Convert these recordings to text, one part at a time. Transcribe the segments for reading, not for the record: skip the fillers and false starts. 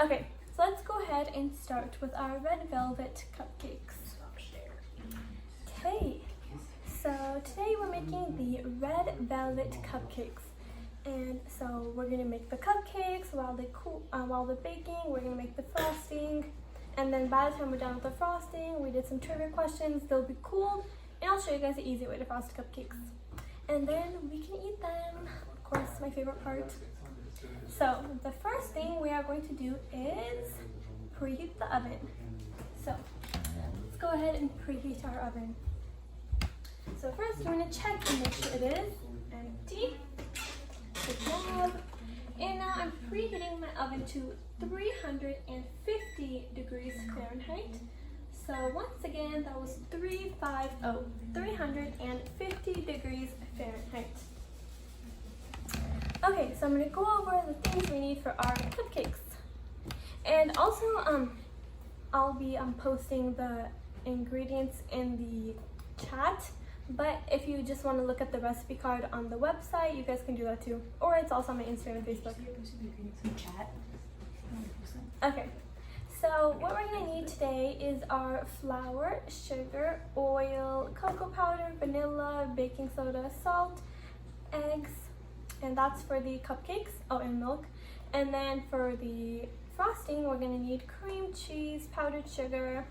Okay, so let's go ahead and start with our red velvet cupcakes. Okay, so today we're making the red velvet cupcakes. And so we're gonna make the cupcakes while they're baking. We're gonna make the frosting, and then by the time we're done with the frosting, we did some trivia questions. They'll be cooled, and I'll show you guys the easy way to frost cupcakes. And then we can eat them. Of course, my favorite part. So the first thing we are going to do is preheat the oven. So let's go ahead and preheat our oven. So first, you want to check and make sure it is empty. Good job. And now I'm preheating my oven to 350 degrees Fahrenheit. So once again, that was 350 degrees Fahrenheit. Okay, so I'm going to go over the things we need for our cupcakes. And also, I'll be posting the ingredients in the chat. But if you just want to look at the recipe card on the website, you guys can do that too. Or it's also on my Instagram and Facebook. Okay, so what we're going to need today is our flour, sugar, oil, cocoa powder, vanilla, baking soda, salt, eggs, and that's for the cupcakes. Oh, and milk. And then for the frosting, we're going to need cream cheese, powdered sugar,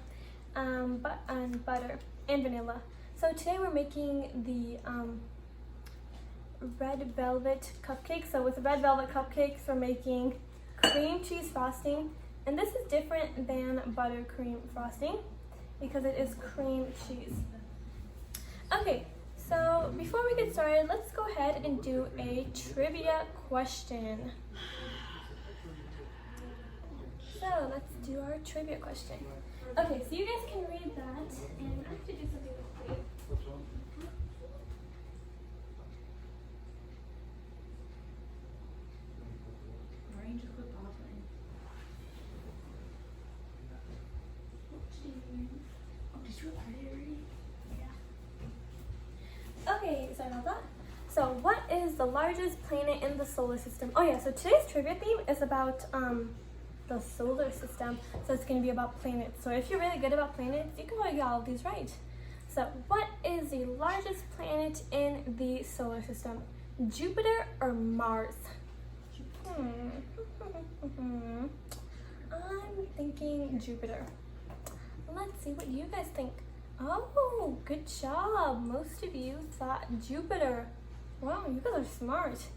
and butter, and vanilla. So today we're making the red velvet cupcakes. So with red velvet cupcakes, we're making cream cheese frosting. And this is different than buttercream frosting because it is cream cheese. Okay, so before we get started, let's go ahead and do a trivia question. So let's do our trivia question. Okay, so you guys can read that, and I have to do something quickly. Okay, sorry about that. So what is the largest planet in the solar system? Oh yeah, so today's trivia theme is about the solar system. So it's going to be about planets. So if you're really good about planets, you can probably get all of these right. So what is the largest planet in the solar system? Jupiter or Mars? I'm thinking Jupiter. Let's see what you guys think. Oh, good job. Most of you thought Jupiter. Wow, you guys are smart.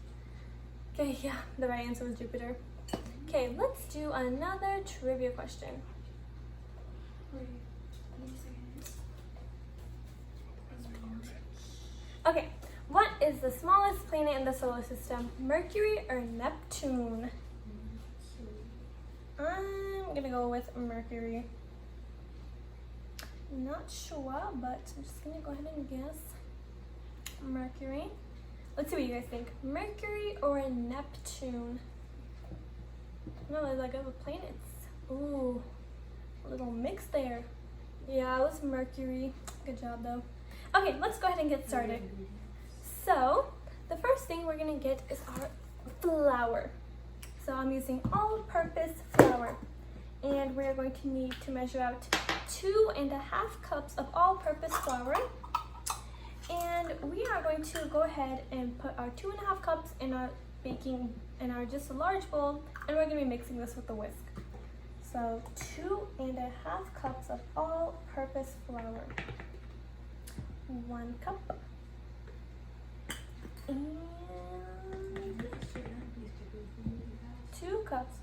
Okay, yeah, the right answer was Jupiter. Okay, let's do another trivia question. Okay, what is the smallest planet in the solar system? Mercury or Neptune? I'm gonna go with Mercury. Not sure, but I'm just gonna go ahead and guess Mercury. Let's see what you guys think. Mercury or Neptune? No, they're like other planets. Ooh, a little mix there. Yeah, it was Mercury. Good job though. Okay, let's go ahead and get started. So, the first thing we're gonna get is our flour. So I'm using all-purpose flour. And we're going to need to measure out 2.5 cups of all-purpose flour. And we are going to go ahead and put our 2.5 cups in our just a large bowl, and we're going to be mixing this with the whisk. So 2.5 cups of all-purpose flour. 1 cup. And 2 cups.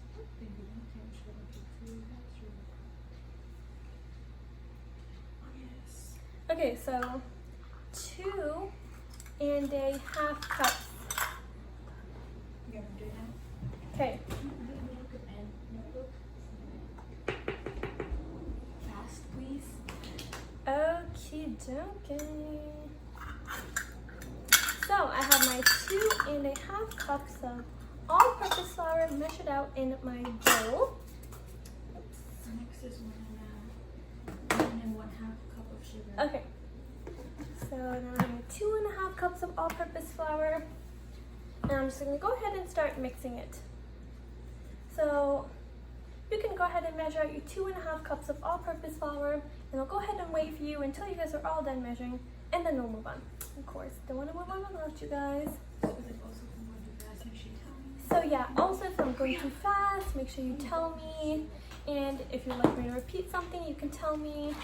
Okay, so 2.5 cups. Okay. Fast, please. Okie dokie. So I have my 2.5 cups of all-purpose flour measured out in my bowl. Next is 1.5 cup of sugar. Okay. So now I have 2.5 cups of all-purpose flour. And I'm just going to go ahead and start mixing it. So and measure out your 2.5 cups of all-purpose flour, and I'll go ahead and wait for you until you guys are all done measuring, and then we'll move on. Of course, don't want to move on without you guys. So yeah, also if I'm going too fast, make sure you tell me, and if you'd like me to repeat something, you can tell me.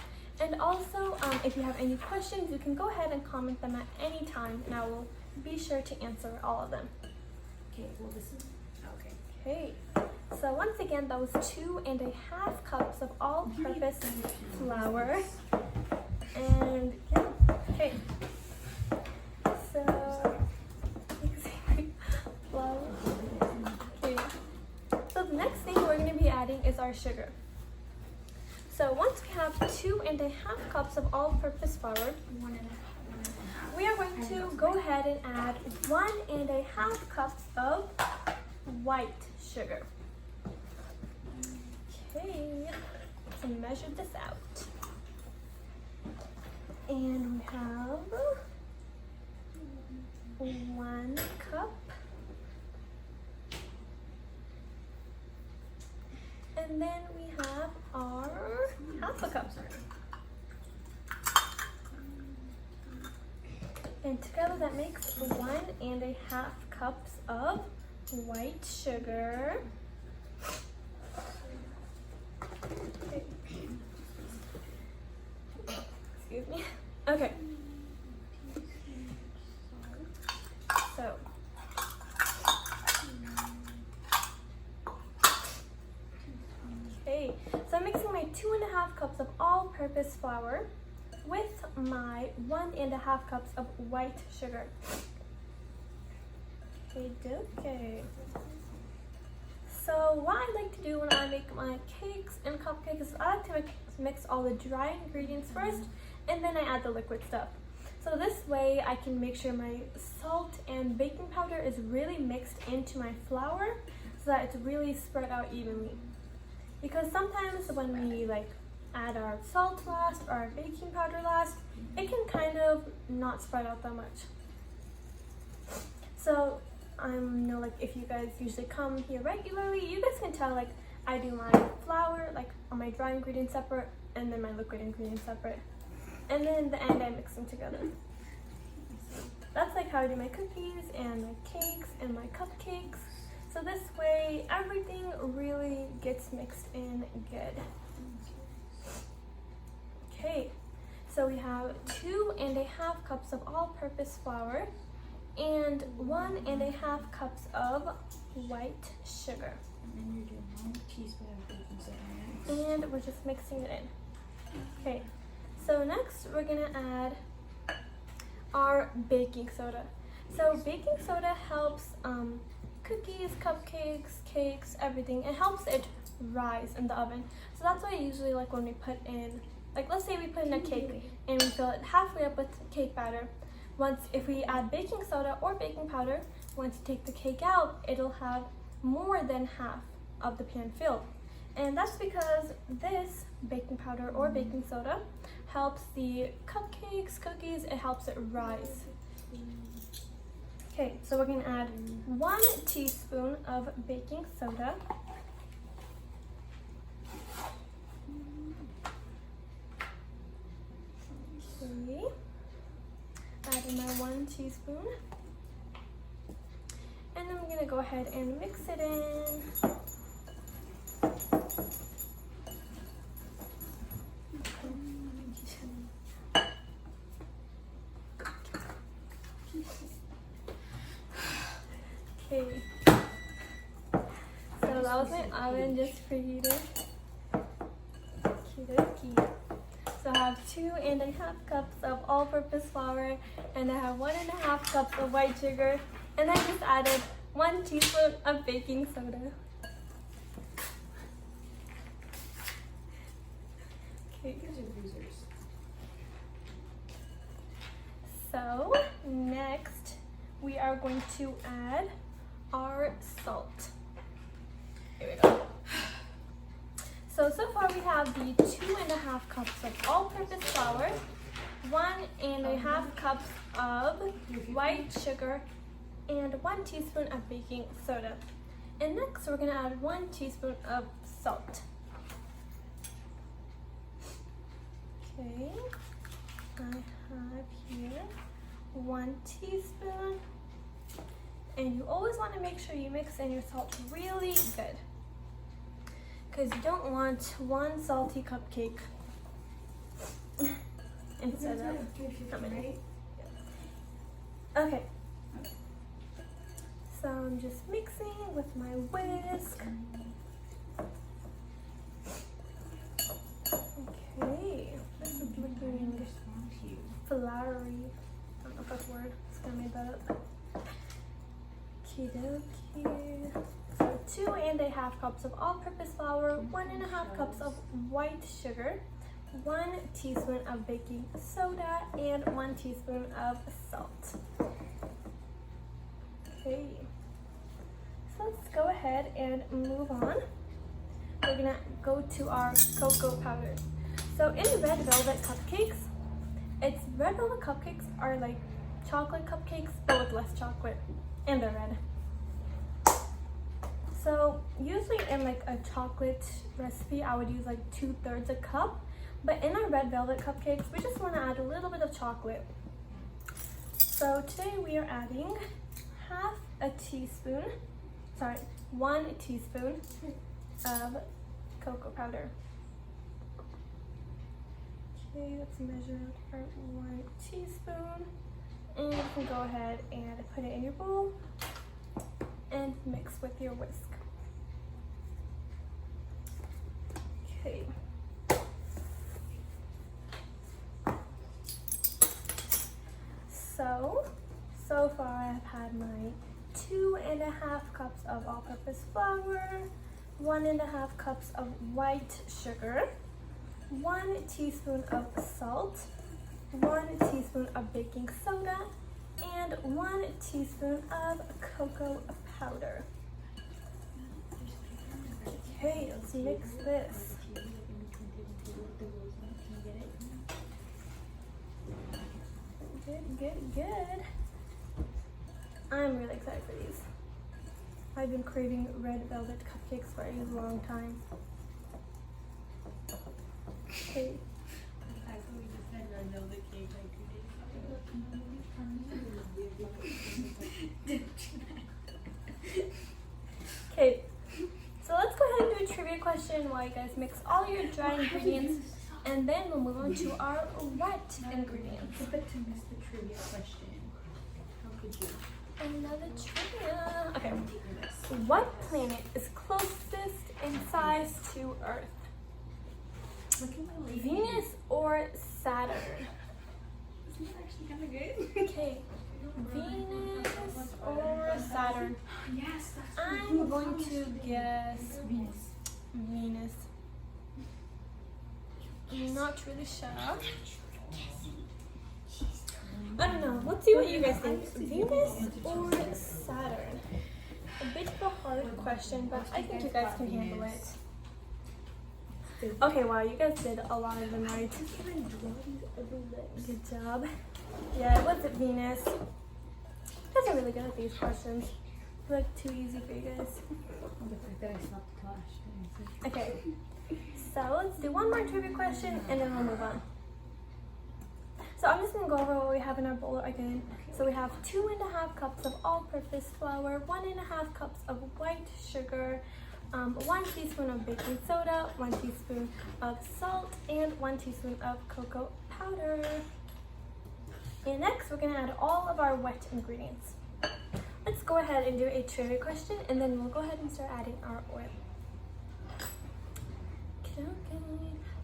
And also, if you have any questions, you can go ahead and comment them at any time, and I will be sure to answer all of them. Okay, well this is, okay. Okay, so once again, that was 2.5 cups of all-purpose flour. And yeah, okay. So, flour. Okay. So the next thing we're going to be adding is our sugar. So once we have 2.5 cups of all-purpose flour, 1.5. we are going to go ahead and add 1.5 cups of white sugar. Okay, so measure this out. And we have 1 cup. And then we have our 1/2 cup. And together that makes 1.5 cups of white sugar. Okay. Excuse me. Okay. So. Okay, so I'm mixing my 2.5 cups of all-purpose flour with my 1.5 cups of white sugar. Okay. So what I like to do when I make my cakes and cupcakes is I like to mix all the dry ingredients first, and then I add the liquid stuff. So this way I can make sure my salt and baking powder is really mixed into my flour so that it's really spread out evenly. Because sometimes when we add our salt last or our baking powder last, it can kind of not spread out that much. So if you guys usually come here regularly, you guys can tell I do my flour on my dry ingredients separate and then my liquid ingredients separate. And then in the end I mix them together. That's how I do my cookies and my cakes and my cupcakes. So this way everything really gets mixed in good. Okay, so we have 2.5 cups of all-purpose flour and 1.5 cups of white sugar. And then you're doing 1 teaspoon of baking soda. And we're just mixing it in. Okay, so next we're gonna add our baking soda. So baking soda helps cookies, cupcakes, cakes, everything. It helps it rise in the oven. So that's why I usually when we put in, let's say we put in a cake and we fill it halfway up with cake batter. If we add baking soda or baking powder, once you take the cake out, it'll have more than half of the pan filled. And that's because this baking powder or baking soda helps the cupcakes, cookies, it helps it rise. Okay, so we're going to add 1 teaspoon of baking soda. Okay, add in my 1 teaspoon. And then I'm going to go ahead and mix it in. Okay, so that was my oven just preheated. Okie-dokie. So I have 2.5 cups of all-purpose flour, and I have 1.5 cups of white sugar, and I just added 1 teaspoon of baking soda. Okay. So next we are going to add our salt. Here we go. So far we have the 2.5 cups of all-purpose flour, 1.5 cups of white sugar, and 1 teaspoon of baking soda. And next we're going to add 1 teaspoon of salt. Okay, I have here 1 teaspoon. And you always want to make sure you mix in your salt really good, because you don't want one salty cupcake instead of how many. Okay, so I'm just mixing with my whisk. Okay, this is looking floury. I don't know if that's a word. It's gonna make that up. Okie dokie. So 2½ cups of all-purpose flour, 1½ cups of white sugar, 1 teaspoon of baking soda, and 1 teaspoon of salt. Okay. So let's go ahead and move on. We're gonna go to our cocoa powder. So in red velvet cupcakes, red velvet cupcakes are like chocolate cupcakes, but with less chocolate, and they're red. So usually in like a chocolate recipe, I would use like 2/3 a cup. But in our red velvet cupcakes, we just want to add a little bit of chocolate. So today we are adding 1 teaspoon of cocoa powder. Okay, let's measure out our 1 teaspoon. And you can go ahead and put it in your bowl and mix with your whisk. Okay. So far I've had my 2½ cups of all-purpose flour, 1½ cups of white sugar, 1 teaspoon of salt, 1 teaspoon of baking soda, and 1 teaspoon of cocoa powder. Okay, let's mix this. Good. I'm really excited for these. I've been craving red velvet cupcakes for a long time. Okay. I thought we just had red velvet cake like 2 days ago. Okay, so let's go ahead and do a trivia question while you guys mix all your dry ingredients, and then we'll move on to our wet ingredients. But to miss the trivia question. How could you? Another trivia. Okay. What planet is closest in size to Earth? Look at my lady. Venus or Saturn? Isn't that actually kind of good? Okay. Venus or Saturn? Yes, that's I'm going to guess Venus. I'm not really sure. I don't know. Let's see what you guys think. Venus or Saturn? A bit of a hard question, but I think you guys can handle it. Okay, wow, you guys did a lot of them right. Good job. Yeah, it was Venus. You guys are really good at these questions. They're like too easy for you guys. The fact that I stopped the clash. Okay, so let's do one more trivia question and then we'll move on. So I'm just gonna go over what we have in our bowl again. So we have 2½ cups of all-purpose flour, 1½ cups of white sugar, 1 teaspoon of baking soda, 1 teaspoon of salt, and 1 teaspoon of cocoa powder. And next, we're gonna add all of our wet ingredients. Let's go ahead and do a trivia question, and then we'll go ahead and start adding our oil. Okay.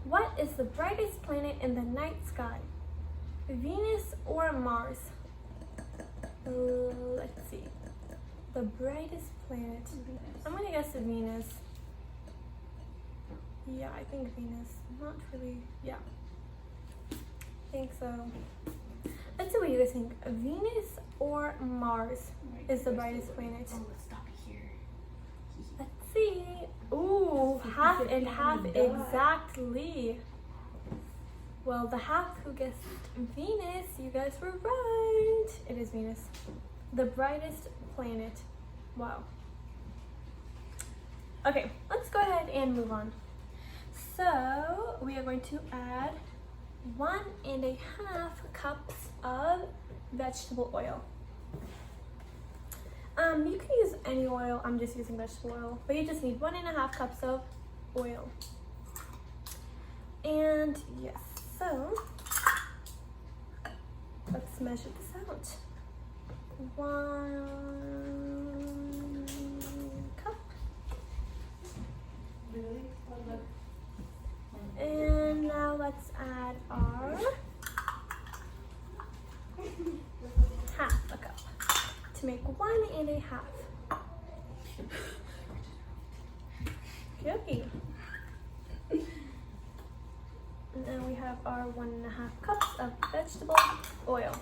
What is the brightest planet in the night sky? Venus or Mars? Let's see. The brightest planet. I'm gonna guess Venus. Yeah, I think Venus. Not really. Yeah. I think so. Let's see what you guys think. Venus or Mars is the brightest planet? Oh, let's stop it here. Let's see. Ooh, half and half exactly. Well, the half who guessed Venus, you guys were right. It is Venus. The brightest planet. Wow. Okay, let's go ahead and move on. So, we are going to add 1.5 cups of vegetable oil. You can use any oil, I'm just using vegetable oil, but you just need 1.5 cups of oil. And yes, so let's measure this out. 1 cup. Really? What about? And now let's add our half a cup to make 1.5. Okay. And then we have our 1.5 cups of vegetable oil.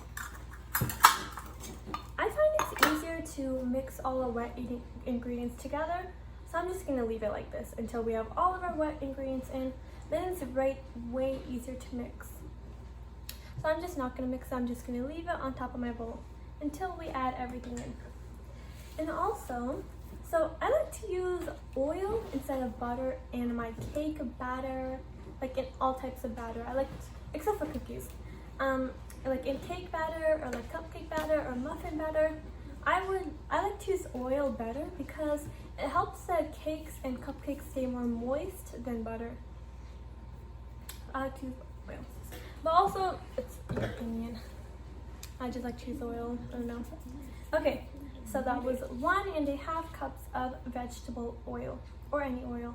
I find it's easier to mix all the wet ingredients together, so I'm just gonna leave it like this until we have all of our wet ingredients in. Then it's way easier to mix. So I'm just not gonna mix it, I'm just gonna leave it on top of my bowl until we add everything in. And also, so I like to use oil instead of butter in my cake batter, like in all types of batter. I like, except for cookies. Like in cake batter or like cupcake batter or muffin batter, I like to use oil better because it helps the cakes and cupcakes stay more moist than butter. I like to use oil. But also, it's your opinion. I just like to use oil, I don't know. Okay, so that was 1.5 cups of vegetable oil, or any oil.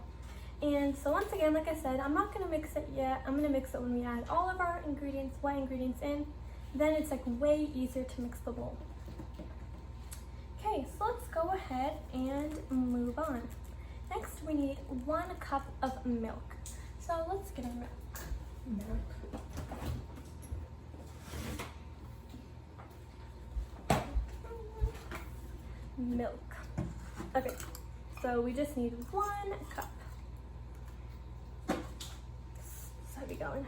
And so once again, like I said, I'm not gonna mix it yet. I'm gonna mix it when we add all of our ingredients, wet ingredients in. Then it's like way easier to mix the bowl. Okay, so let's go ahead and move on. Next, we need 1 cup of milk. So let's get our milk. Milk. Okay, so we just need 1 cup. So we going.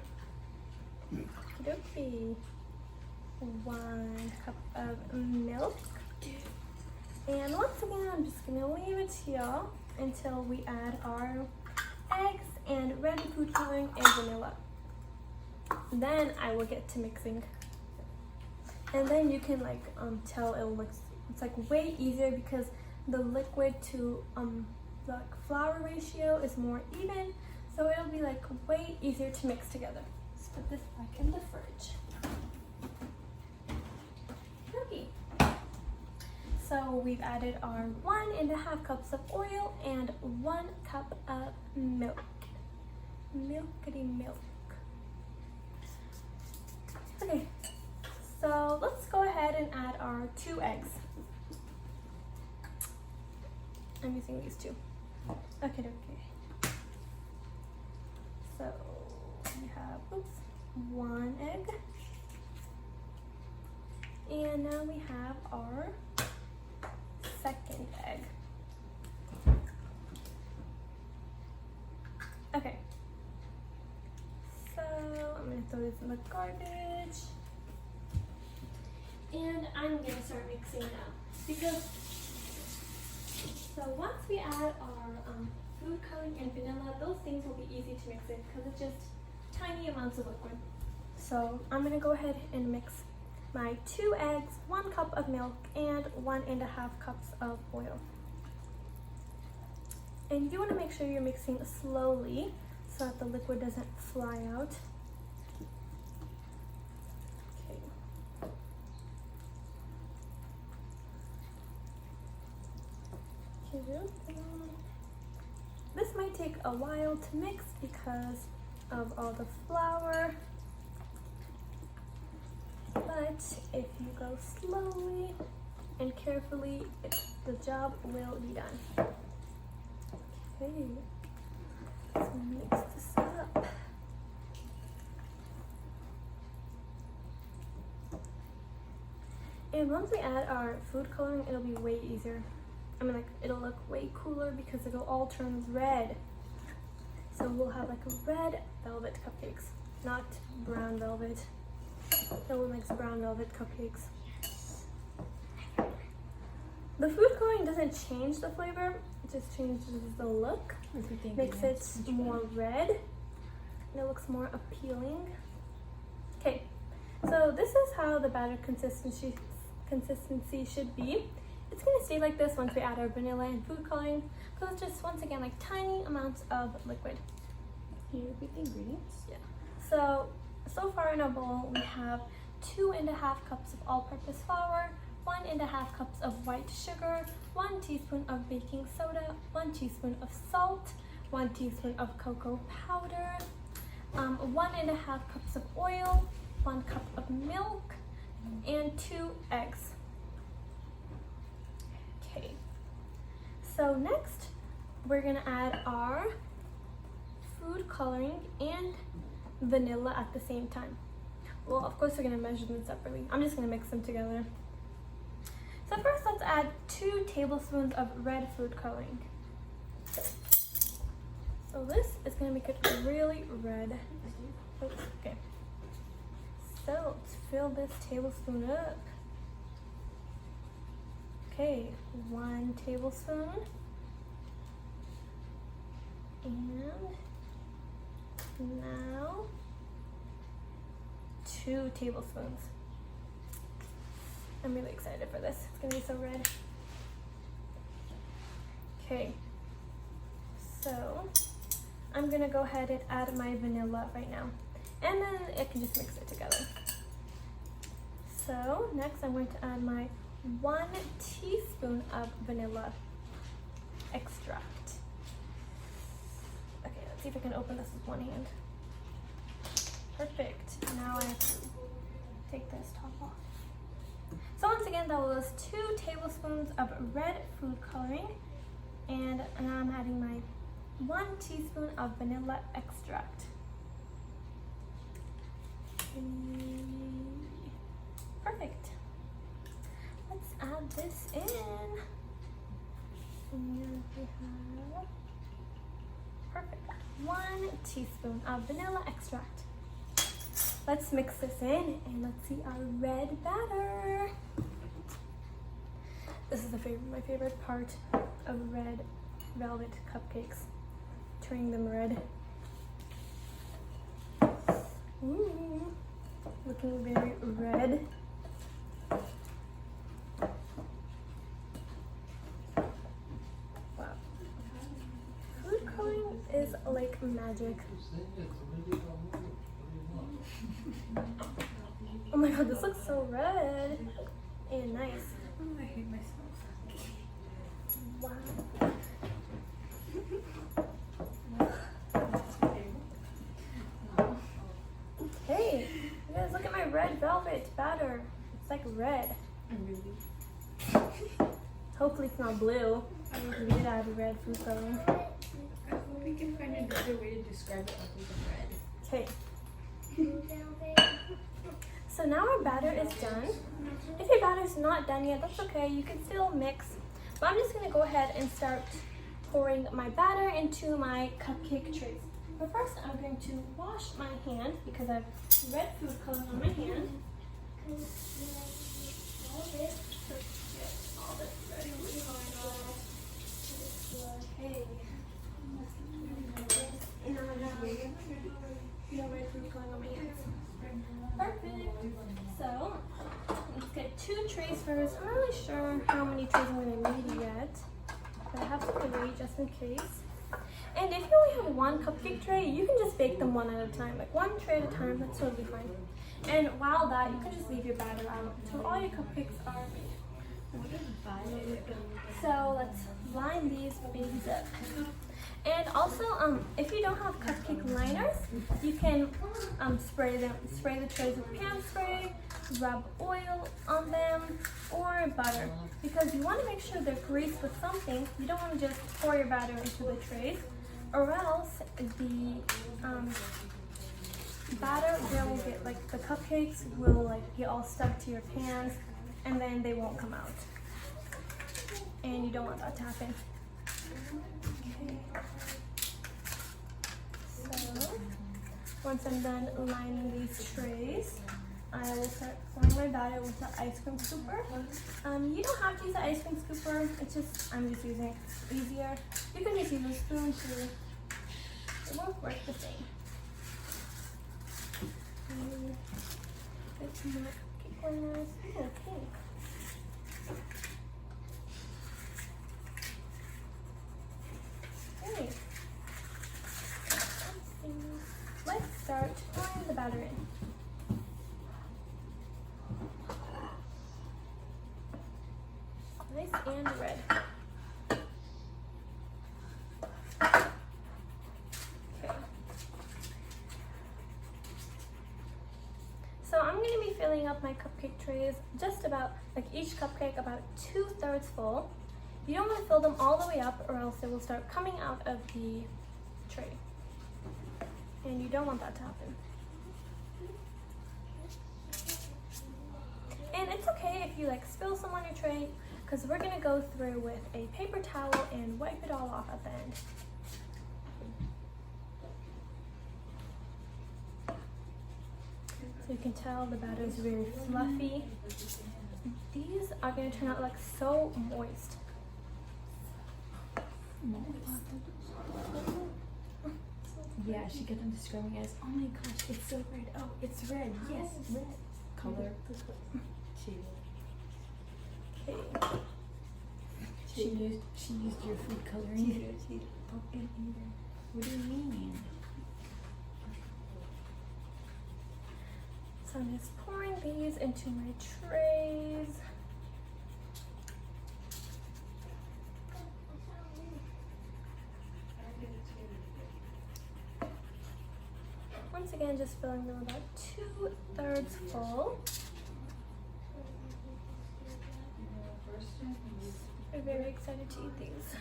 Okay. 1 cup of milk. And once again, I'm just gonna leave it here until we add our eggs and red food coloring and vanilla. Then I will get to mixing. And then you can like tell it's like way easier because the liquid to the flour ratio is more even, so it'll be like way easier to mix together. Let's put this back in the fridge. Okay. So we've added our 1.5 cups of oil and 1 cup of milk. Milkity milk. Okay, so let's go ahead and add our 2 eggs. I'm using these 2. Okay. So we have, 1 egg. And now we have our 2nd egg. Okay. So I'm gonna throw this in the garbage. And I'm gonna start mixing now. So once we add our food coloring and vanilla, those things will be easy to mix in because it's just tiny amounts of liquid. So I'm gonna go ahead and mix my 2 eggs, 1 cup of milk, and 1.5 cups of oil. And you want to make sure you're mixing slowly so that the liquid doesn't fly out. Okay. This might take a while to mix because of all the flour. But if you go slowly and carefully, the job will be done. Okay, let's mix this up. And once we add our food coloring, it'll be way easier. I mean, like, it'll look way cooler because it'll all turn red. So we'll have like a red velvet cupcakes, not brown velvet. No one likes brown velvet cupcakes. The food coloring doesn't change the flavor, it just changes the look. Makes it more red, and it looks more appealing. Okay, so this is how the batter consistency should be. It's gonna stay like this once we add our vanilla and food coloring, because it's just, once again, like tiny amounts of liquid. Can you repeat the ingredients? Yeah. So far in our bowl, we have 2.5 cups of all-purpose flour, 1.5 cups of white sugar, 1 teaspoon of baking soda, 1 teaspoon of salt, 1 teaspoon of cocoa powder, 1.5 cups of oil, 1 cup of milk, and 2 eggs. Okay. So next, we're gonna add our food coloring and vanilla at the same time. Well, of course, we're gonna measure them separately. I'm just gonna mix them together. So first, let's add 2 tablespoons of red food coloring. So this is gonna make it really red. Okay. So let's fill this tablespoon up. Okay, 1 tablespoon. And now 2 tablespoons. I'm really excited for this. It's gonna be so red. Okay, so I'm gonna go ahead and add my vanilla right now. And then I can just mix it together. So next I'm going to add my 1 teaspoon of vanilla extract. Okay, let's see if I can open this with one hand. Perfect. Now I have to take this top off. So once again, that was 2 tablespoons of red food coloring, and now I'm adding my 1 teaspoon of vanilla extract. Perfect. Let's add this in. And we have, perfect, 1 teaspoon of vanilla extract. Let's mix this in and let's see our red batter. This is my favorite part of red velvet cupcakes, turning them red. Ooh, looking very red. Wow. Food coloring is like magic. Oh my god, this looks so red and nice. Oh, I hate myself. Wow. Hey, you guys, look at my red velvet batter. It's like red. Really? Hopefully it's not blue. We did add red food coloring. I hope we can find another way to describe it other than red. Okay. So now our batter is done. If your batter is not done yet, that's okay. You can still mix. But I'm just going to go ahead and start pouring my batter into my cupcake trays. But first, I'm going to wash my hand because I have red food coloring on my hand. All this red food coloring off. Hey. No red food coloring on my hands. Perfect. So let's get 2 trays first. I'm not really sure how many trays I'm going to need yet, but I have 3 just in case. And if you only have 1 cupcake tray, you can just bake them 1 at a time, like 1 tray at a time. That's totally fine. And while that, you can just leave your batter out until all your cupcakes are made. So let's line these babies up. And also, if you don't have cupcake liners, you can spray the trays with pan spray, rub oil on them, or butter. Because you want to make sure they're greased with something. You don't want to just pour your batter into the trays, or else the batter will get, like, the cupcakes will like get all stuck to your pans, and then they won't come out. And you don't want that to happen. Okay. So once I'm done lining these trays, I will start pouring my batter with the ice cream scooper. You don't have to use the ice cream scooper. It's just, I'm just using it easier. You can just use a spoon too. It won't work the same. It's more cupcake liners. Ooh, pink. Hey. Let's start pouring the batter in. Nice and red. Okay. So I'm going to be filling up my cupcake trays just about, like each cupcake about 2/3 full. You don't want to fill them all the way up or else it will start coming out of the tray. And you don't want that to happen. And it's okay if you like spill some on your tray, because we're gonna go through with a paper towel and wipe it all off at the end. So you can tell the batter is very fluffy. These are gonna turn out like so moist. Yeah, she kept on describing it as, oh my gosh, it's so red. Oh, it's red. Yes, red. Color. Shade. Okay. She used your food coloring. Pumpkin either. What do you mean? So I'm just pouring these into my trays. Once again, just filling them about 2/3 full. I'm very excited to eat these.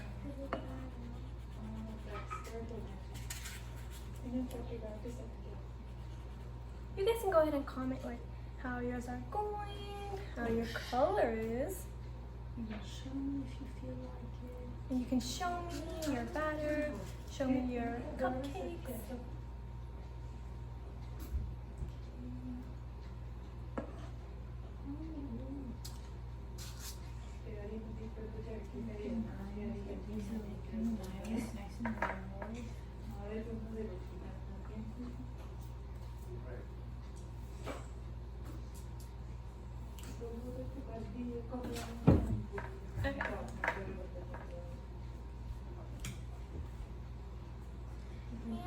You guys can go ahead and comment like how yours are going, how your color is. You can show me if you feel like it. And you can show me your batter, show me your cupcakes. Okay.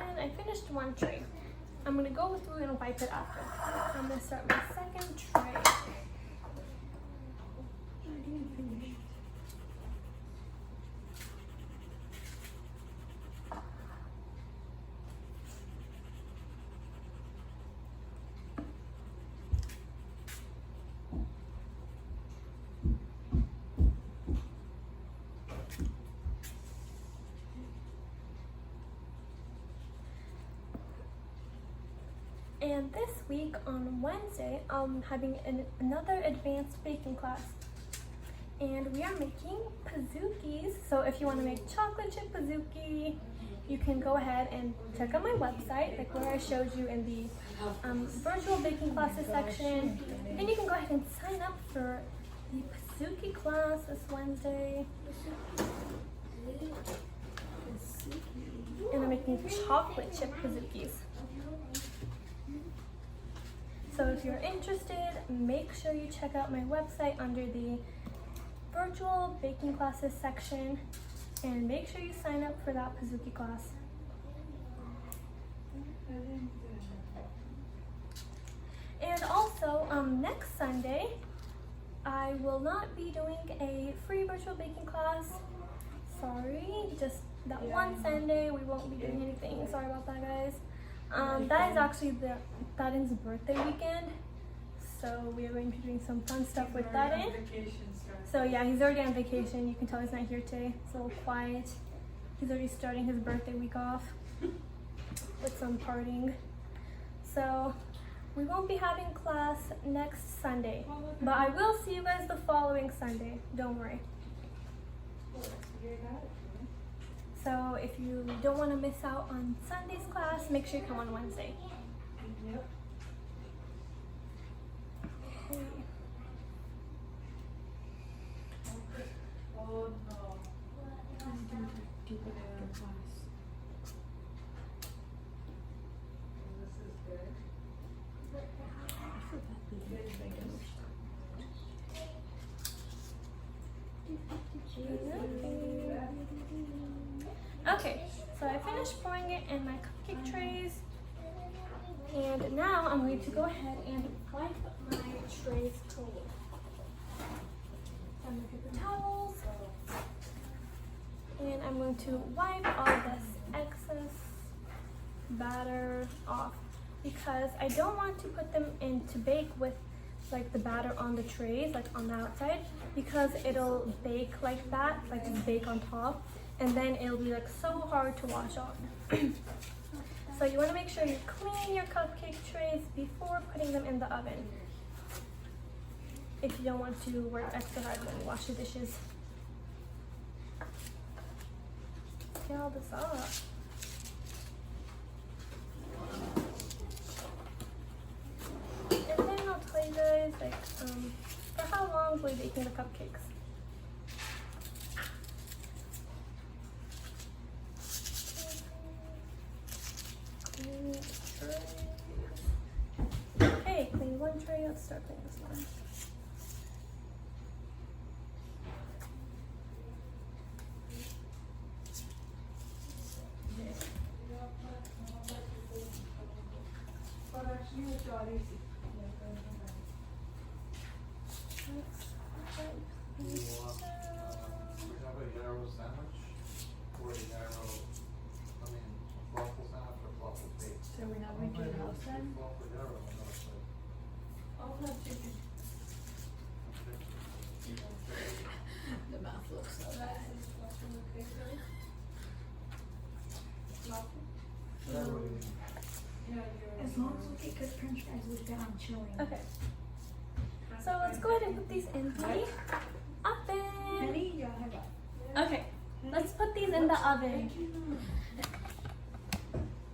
And I finished one tray. I'm gonna go through and wipe it after. I'm gonna start my second tray. And this week on Wednesday, I'm having another advanced baking class. And we are making pazookies. So if you want to make chocolate chip pazookie, you can go ahead and check out my website, like where I showed you in the virtual baking classes section. Then you can go ahead and sign up for the pazookie class this Wednesday. And I'm making chocolate chip pazookies. So if you're interested, make sure you check out my website under the virtual baking classes section and make sure you sign up for that pazookie class. And also, next Sunday, I will not be doing a free virtual baking class. Sorry, just that one Sunday we won't be doing anything. Sorry about that, guys. That is actually Daden's birthday weekend, so we are going to be doing some fun stuff with Daden. So yeah, he's already on vacation. You can tell he's not here today. It's a little quiet. He's already starting his birthday week off with some partying. So we won't be having class next Sunday, but I will see you guys the following Sunday. Don't worry. So if you don't want to miss out on Sunday's class, make sure you come on Wednesday. Yep. Okay. Oh no. Do the class. This is good. Okay, so I finished pouring it in my cupcake trays. And now I'm going to go ahead and wipe my trays clean. Got my paper towels. And I'm going to wipe all this excess batter off because I don't want to put them in to bake with like the batter on the trays, like on the outside, because it'll bake like that, like just bake on top, and then it'll be like so hard to wash off. So you want to make sure you clean your cupcake trays before putting them in the oven, if you don't want to work extra hard when you wash the dishes. Get all this off. And then I'll tell you guys for how long we're baking the cupcakes. Okay, clean one tray. Let's start cleaning this one. We have a yarrow sandwich or a yarrow, waffle sandwich or waffle cake. So we're not going to do house then? Waffle yarrow, no, it's like. I'll have chicken. The mouth looks so bad. As long as we get good french fries, we've got on chilling. Okay. So let's go ahead and put these in the oven. Ready? Yeah, have Okay, let's put these in the oven.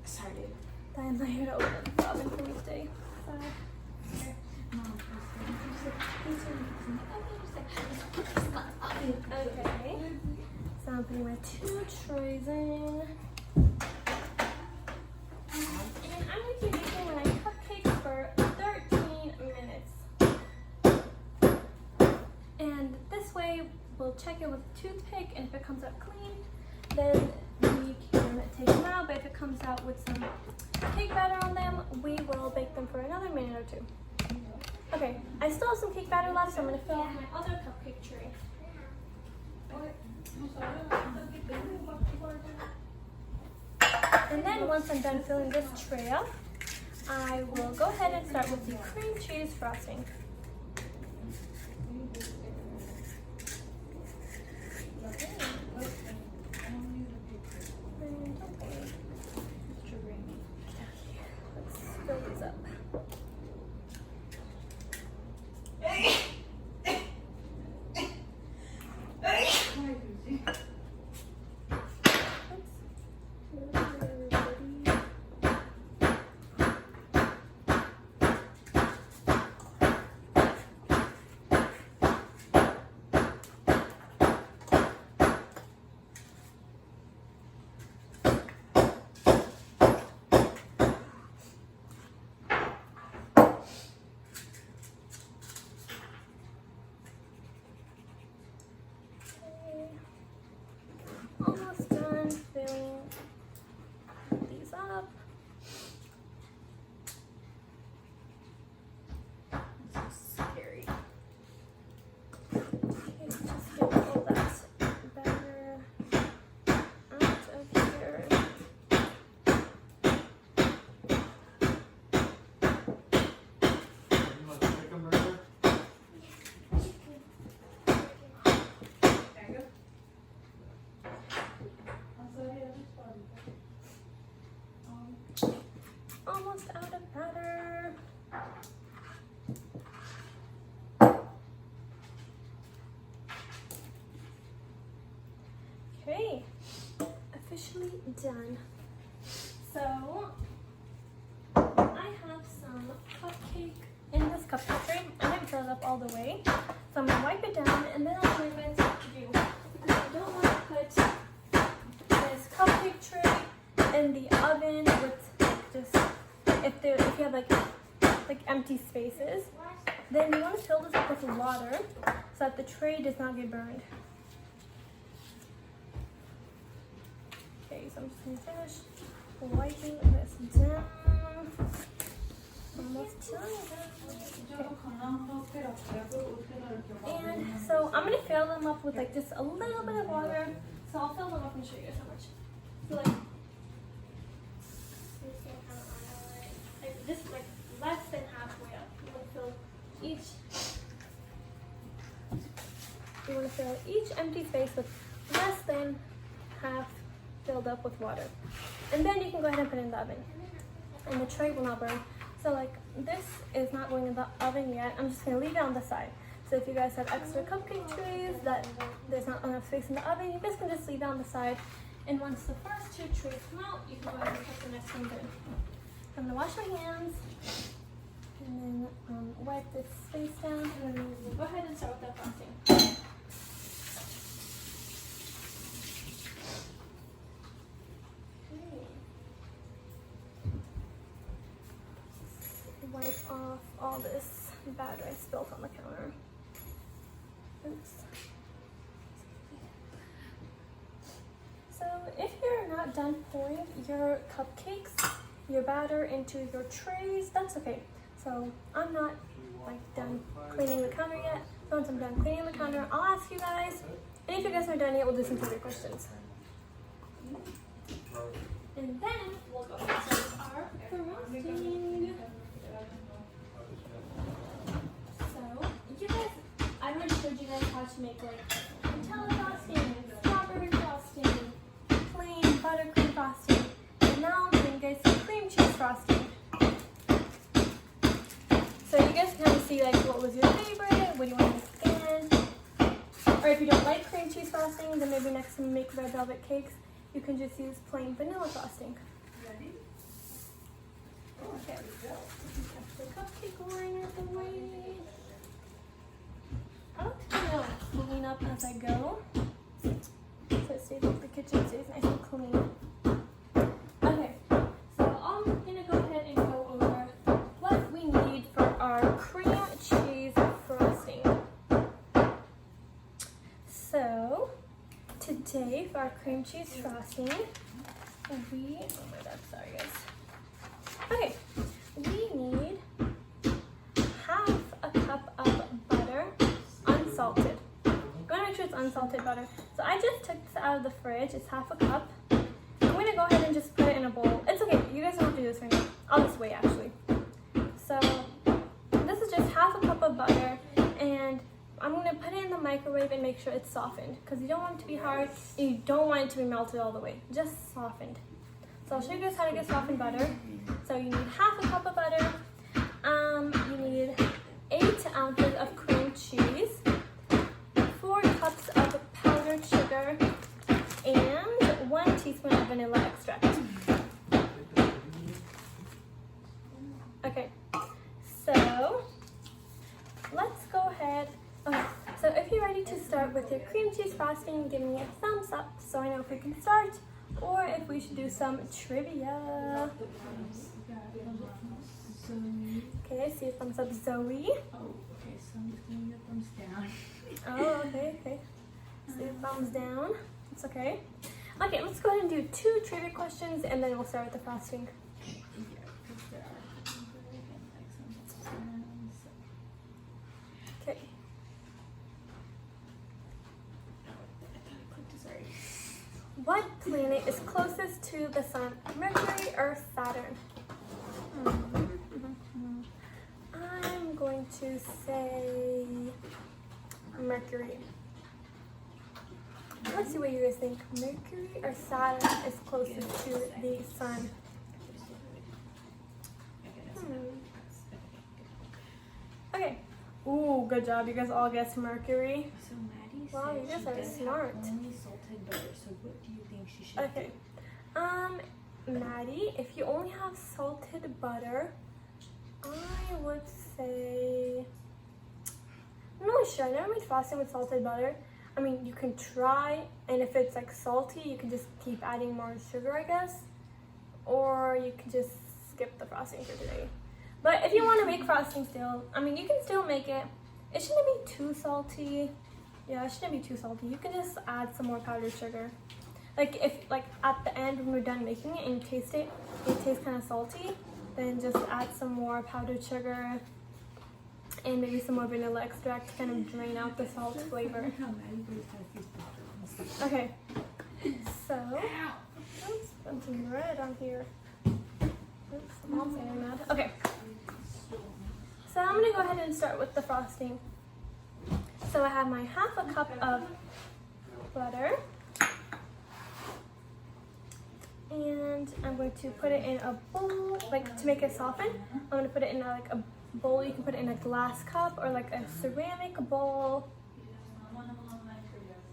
Excited. I'm not here to open the oven for me today. Sorry. Mom, Okay. So I'm putting my 2 trays in. And I'm going to be making my cupcakes for 13 minutes. And this way, we'll check it with a toothpick, and if it comes out clean, then we can take them out. But if it comes out with some cake batter on them, we will bake them for another minute or 2. Okay, I still have some cake batter left, so I'm going to fill up my other cupcake tray. And then once I'm done filling this tray up, I will go ahead and start with the cream cheese frosting. Let's fill these up. Almost done filling these up. This is scary. Okay, just get all that batter out of here. You want a chicken burger? Almost out of batter. Okay, officially done. So I have some cupcake in this cupcake tray. I didn't fill it up all the way, so I'm gonna wipe it down, and then I'll show you guys what to do. Because I don't want to put this cupcake tray in the oven with just if you have like empty spaces, then you want to fill this up with water so that the tray does not get burned. Okay, So I'm just gonna finish wiping this down. Almost done. And so I'm gonna fill them up with like just a little bit of water. So I'll fill them up and show you guys how much. So like this, like less than halfway up. You want to fill each empty space with less than half filled up with water. And then you can go ahead and put it in the oven. And the tray will not burn. So like this is not going in the oven yet. I'm just gonna leave it on the side. So if you guys have extra cupcake trays that there's not enough space in the oven, you guys can just leave it on the side. And once the first 2 trays come out, you can go ahead and put the next ones in. I'm gonna wash my hands and then wipe this space down, and then we'll go ahead and start with the frosting. Wipe off all this batter I spilled on the counter. Oops. So if you're not done pouring your cupcakes, your batter into your trays, that's okay. So I'm not like done cleaning the counter yet. So once I'm done cleaning the counter, I'll ask you guys. And if you guys are done yet, we'll do some trivia questions. And then we'll go ahead and start with our frosting. So you guys, I already showed you guys how to make like Nutella frosting, strawberry frosting, plain buttercream frosting, and now I'm going to get some cream cheese frosting. So you guys can kind of see like what was your favorite, what do you want to stand, or if you don't like cream cheese frosting, then maybe next time you make red velvet cakes, you can just use plain vanilla frosting. Ready? Okay, the cupcake liner away. I like to kind of clean up as I go, so it stays like the kitchen stays nice and clean. Okay, so I'm gonna go ahead and go over what we need for our cream cheese frosting. So today for our cream cheese frosting, oh my god, sorry guys. Okay, we need half a cup of butter, unsalted. I'm gonna make sure it's unsalted butter. So I just took this out of the fridge, it's half a cup. I'm gonna go ahead and just put it in a bowl. It's okay, you guys don't have to do this right now. I'll just wait actually. So this is just half a cup of butter, and I'm gonna put it in the microwave and make sure it's softened, because you don't want it to be hard and you don't want it to be melted all the way, just softened. So I'll show you guys how to get softened butter. So you need half a cup of butter, you need 8 ounces of cream cheese, 4 cups of powdered sugar, and 1 teaspoon of vanilla extract. Okay, so let's go ahead. Okay, so if you're ready to start with your cream cheese frosting, give me a thumbs up so I know if we can start, or if we should do some trivia. Okay, I see a thumbs up, Zoe. Oh, okay, so I'm just giving you a thumbs down. Oh, okay. See a thumbs down. It's okay. Okay, let's go ahead and do 2 trivia questions, and then we'll start with the frosting. Yeah, because there are like some friends. Okay. Sorry. What planet is closest to the sun? Mercury or Saturn? I'm going to say Mercury. Let's see what you guys think. Mercury or Saturn is closest to the sun? Okay. Ooh, good job. You guys all guessed Mercury. So Maddie Wow, said you guys she are does smart. have only salted butter. So what do you think she should Okay. Maddie, if you only have salted butter, I would say, I'm not really sure. I never made frosting with salted butter. I mean, you can try, and if it's like salty, you can just keep adding more sugar, I guess. Or you can just skip the frosting for today. But if you want to make frosting still, I mean, you can still make it. It shouldn't be too salty. Yeah, it shouldn't be too salty. You can just add some more powdered sugar. like if like at the end when we're done making it and you taste it, it tastes kind of salty, then just add some more powdered sugar and maybe some more vanilla extract to kind of drain out the salt flavor. Okay, so oops, got some red on here. Oops, mom's getting mad. Okay, so I'm gonna go ahead and start with the frosting. So I have my 1/2 cup of butter, and I'm going to put it in a bowl, like to make it soften. I'm going to put it in like a bowl. You can put it in a glass cup or like a ceramic bowl.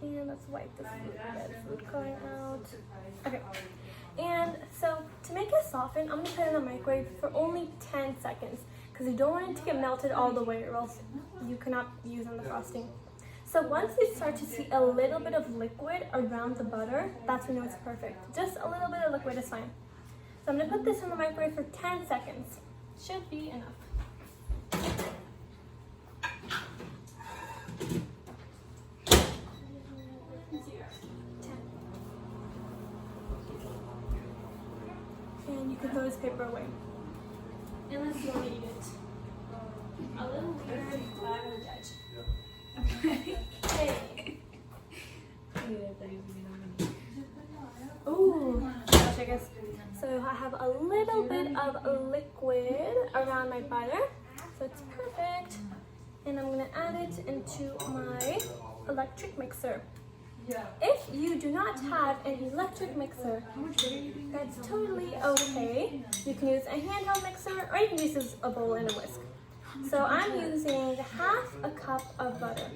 And let's wipe this food coloring out. Okay. And so to make it soften, I'm going to put it in the microwave for only 10 seconds because you don't want it to get melted all the way or else you cannot use on the frosting. So once you start to see a little bit of liquid around the butter, that's when it's perfect. Just a little bit of liquid is fine. So I'm going to put this in the microwave for 10 seconds. Should be enough. And you can throw this paper away. Unless you want to eat it. A little weird, but I will judge. Okay. Hey. Ooh, gosh, I guess. So I have a little bit of liquid around my butter, so it's perfect. And I'm gonna add it into my electric mixer. If you do not have an electric mixer, that's totally okay. You can use a handheld mixer, or you can use a bowl and a whisk. So I'm using 1/2 cup of butter.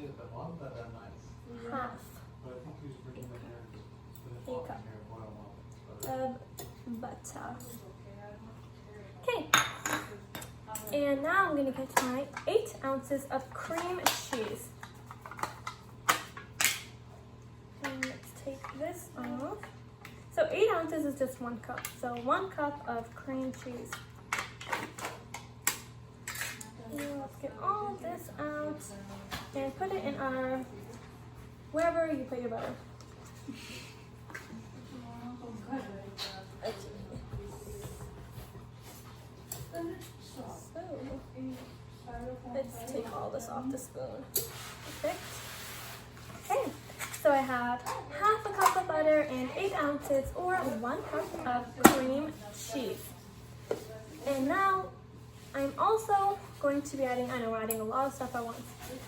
1/2 cup of butter. Okay. And now I'm gonna get my 8 ounces of cream cheese. And let's take this off. So 8 ounces is just 1 cup. So 1 cup of cream cheese. And let's get all of this out and put it in our, wherever you put your butter. So, let's take all this off the spoon. Perfect. Okay, so I have 1/2 cup of butter and 8 ounces or 1 cup of cream cheese. And now I'm also going to be adding, I know we're adding a lot of stuff at once.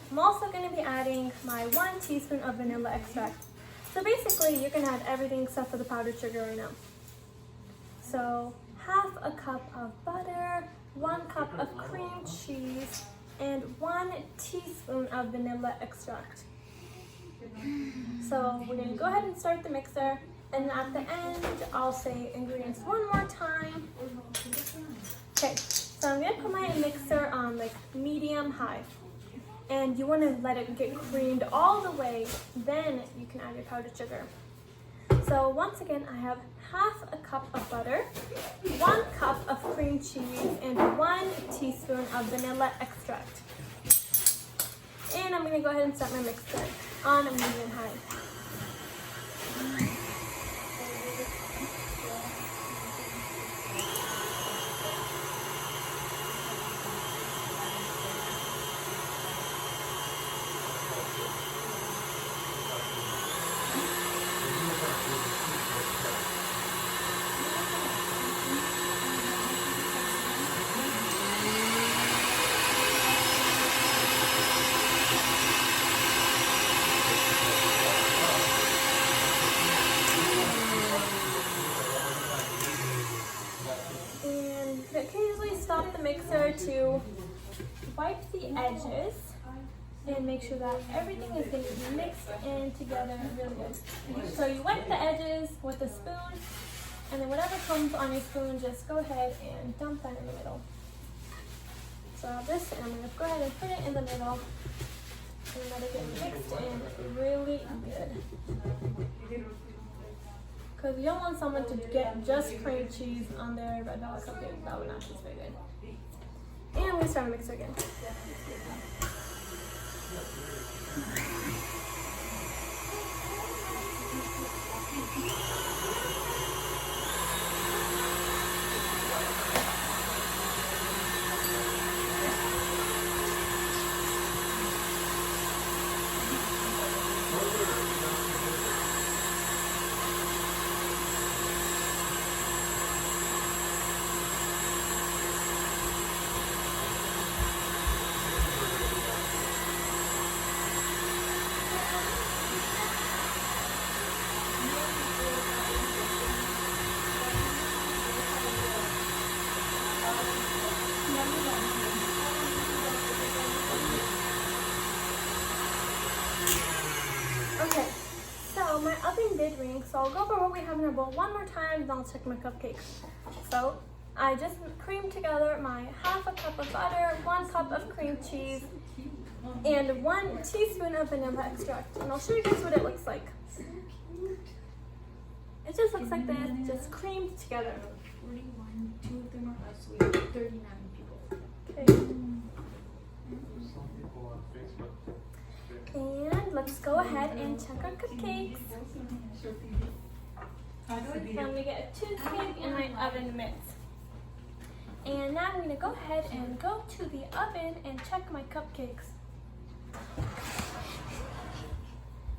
I'm also going to be adding my 1 teaspoon of vanilla extract. So basically you can add everything except for the powdered sugar right now. So 1/2 cup of butter, 1 cup of cream cheese, and 1 teaspoon of vanilla extract. So we're going to go ahead and start the mixer, and at the end I'll say ingredients one more time. Okay, so I'm going to put my mixer on like medium high, and you want to let it get creamed all the way, then you can add your powdered sugar. So once again, I have 1/2 cup of butter, 1 cup of cream cheese, and 1 teaspoon of vanilla extract. And I'm going to go ahead and set my mixer on a medium high. Stop the mixer to wipe the edges and make sure that everything is going to be mixed in together really good. So you wipe the edges with a spoon, and then whatever comes on your spoon, just go ahead and dump that in the middle. So I have this, and I'm going to go ahead and put it in the middle and let it get mixed in really good. Because you don't want someone to get just cream cheese on their red velvet cupcake. That would not taste very good. And I'm going to start my mixer again. Okay, so my oven did ring, so I'll go over what we have in our bowl one more time, then I'll check my cupcakes. So I just creamed together my half a cup of butter, 1 cup of cream cheese, and 1 teaspoon of vanilla extract. And I'll show you guys what it looks like. It just looks like this, just creamed together. 41, 2 of them are us, we have 39 people. Okay, Some people on Facebook. and let's go ahead and check our cupcakes. Let me get a toothpick and my oven mitts. And now I'm gonna go ahead and go to the oven and check my cupcakes.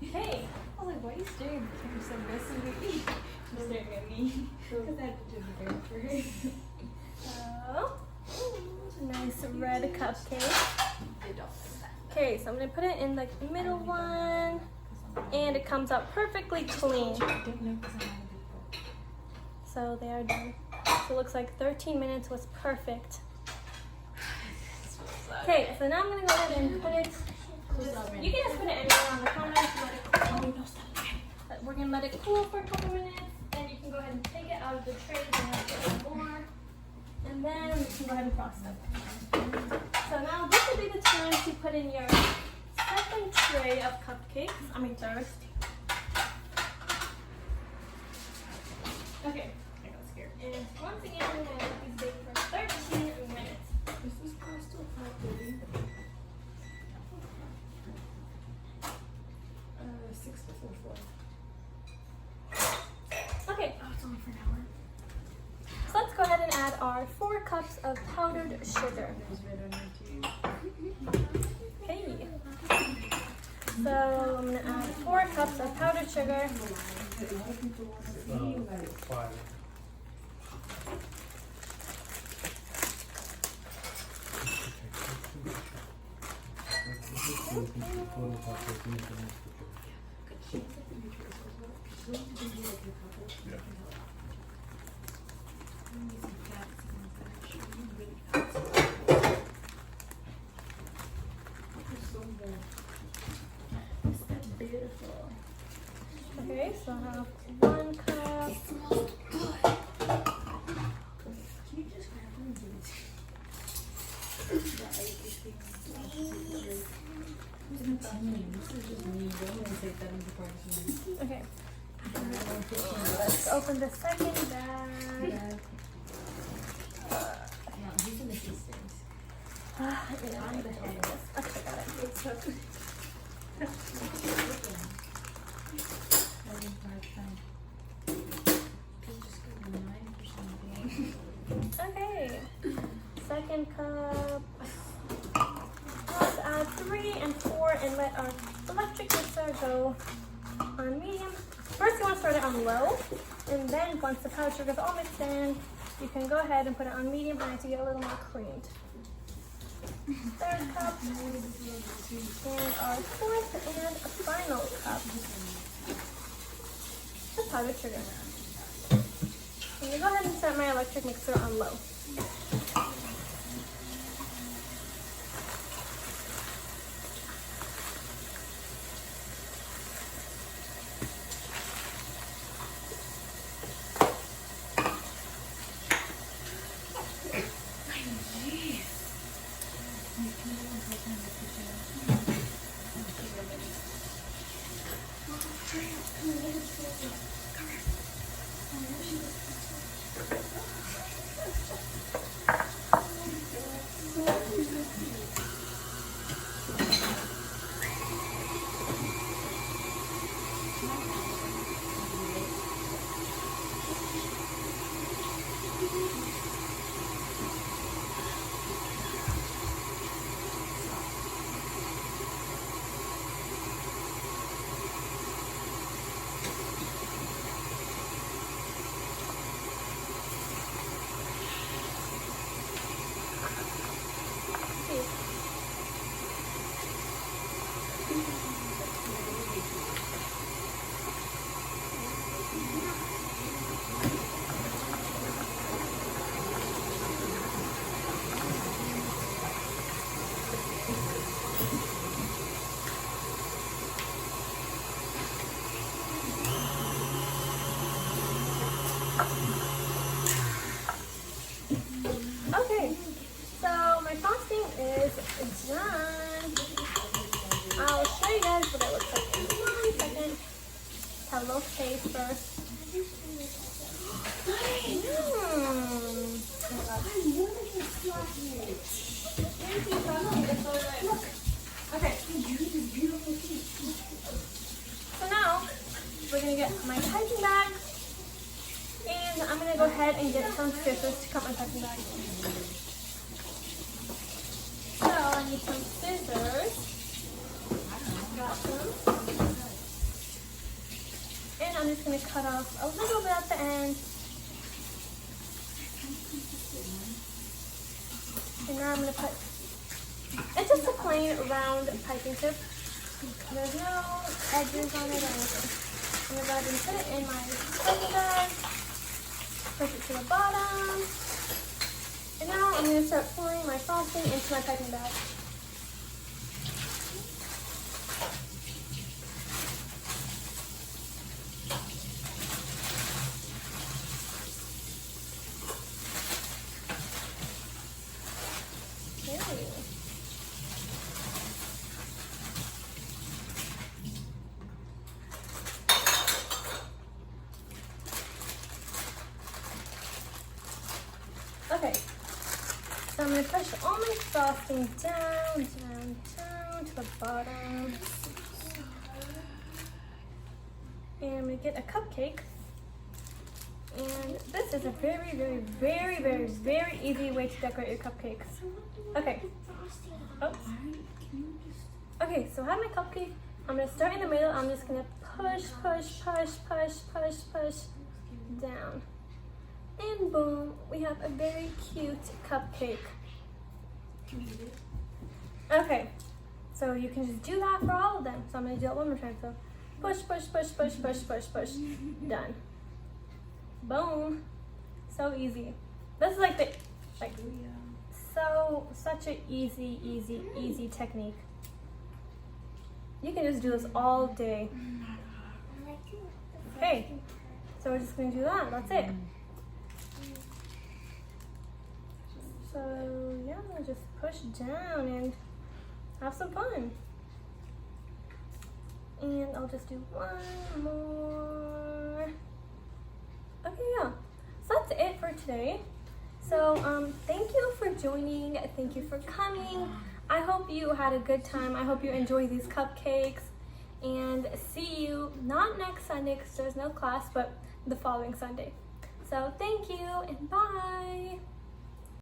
Hey, I was like, why are you staring at me so aggressively? She's staring at me. Because I had to do the for her. so nice red cupcake. They don't like that. Okay, so I'm gonna put it in like the middle one, and it comes out perfectly clean. I don't know because I'm not a big girl. So they are done. So it looks like 13 minutes was perfect. Okay, so now I'm gonna go ahead and put it. You can just put it anywhere on the counter to let it cool. But we're gonna let it cool for a couple minutes. Then you can go ahead and take it out of the tray and have a little more. And then we can go ahead and frost it. So now this would be the time to put in your second tray of cupcakes. I mean third. Okay. I got scared. And once again, we're gonna let these bake for 13 minutes. Is this car still 5:30? 6 before 4. Okay, Oh, it's only for an hour. so let's go ahead and add our 4 cups of powdered sugar. There's red on your too. Okay. So I'm gonna add 4 cups of powdered sugar. 5. Okay, so I have 1 cup. Can you just grab them and give it to me? This is just me. Don't want to take that into part. Okay. Let's open the second bag. Yeah, he's an assistant. I'm the head. Okay, got it. It's up. I think part time. Could just go to 9 or something. Okay. Second cup. Let's add 3 and 4 and let our electric mixer go on medium. First you want to start it on low, and then once the powdered sugar is all mixed in, you can go ahead and put it on medium high to get a little more creamed. Third cup, and our 4th and final cup of powdered sugar. I'm going to go ahead and set my electric mixer on low. a little taste first. Okay. So now we're gonna get my piping bag, and I'm gonna go ahead and get some scissors to cut my piping bag. So I need some scissors. Got them. And I'm just gonna cut off a little bit at the end. And now I'm gonna put, it's just a plain round piping tip. There's no edges on it or anything. I'm gonna go ahead and put it in my piping bag. Push it to the bottom. And now I'm gonna start pouring my frosting into my piping bag. Okay, so I'm going to push all my frosting down to the bottom. And I'm going to get a cupcake. And this is a very easy way to decorate your cupcakes. Okay. Oops. Okay, so I have my cupcake. I'm going to start in the middle. I'm just going to push down. And boom, we have a very cute cupcake. Okay, so you can just do that for all of them. So I'm going to do it one more time. So push. Done. Boom. So easy. This is like such a easy technique. You can just do this all day. Okay, so we're just going to do that. That's it. So yeah, just push down and have some fun. And I'll just do one more. Okay, yeah. So that's it for today. So thank you for joining. Thank you for coming. I hope you had a good time. I hope you enjoy these cupcakes. And see you not next Sunday because there's no class, but the following Sunday. So thank you and bye.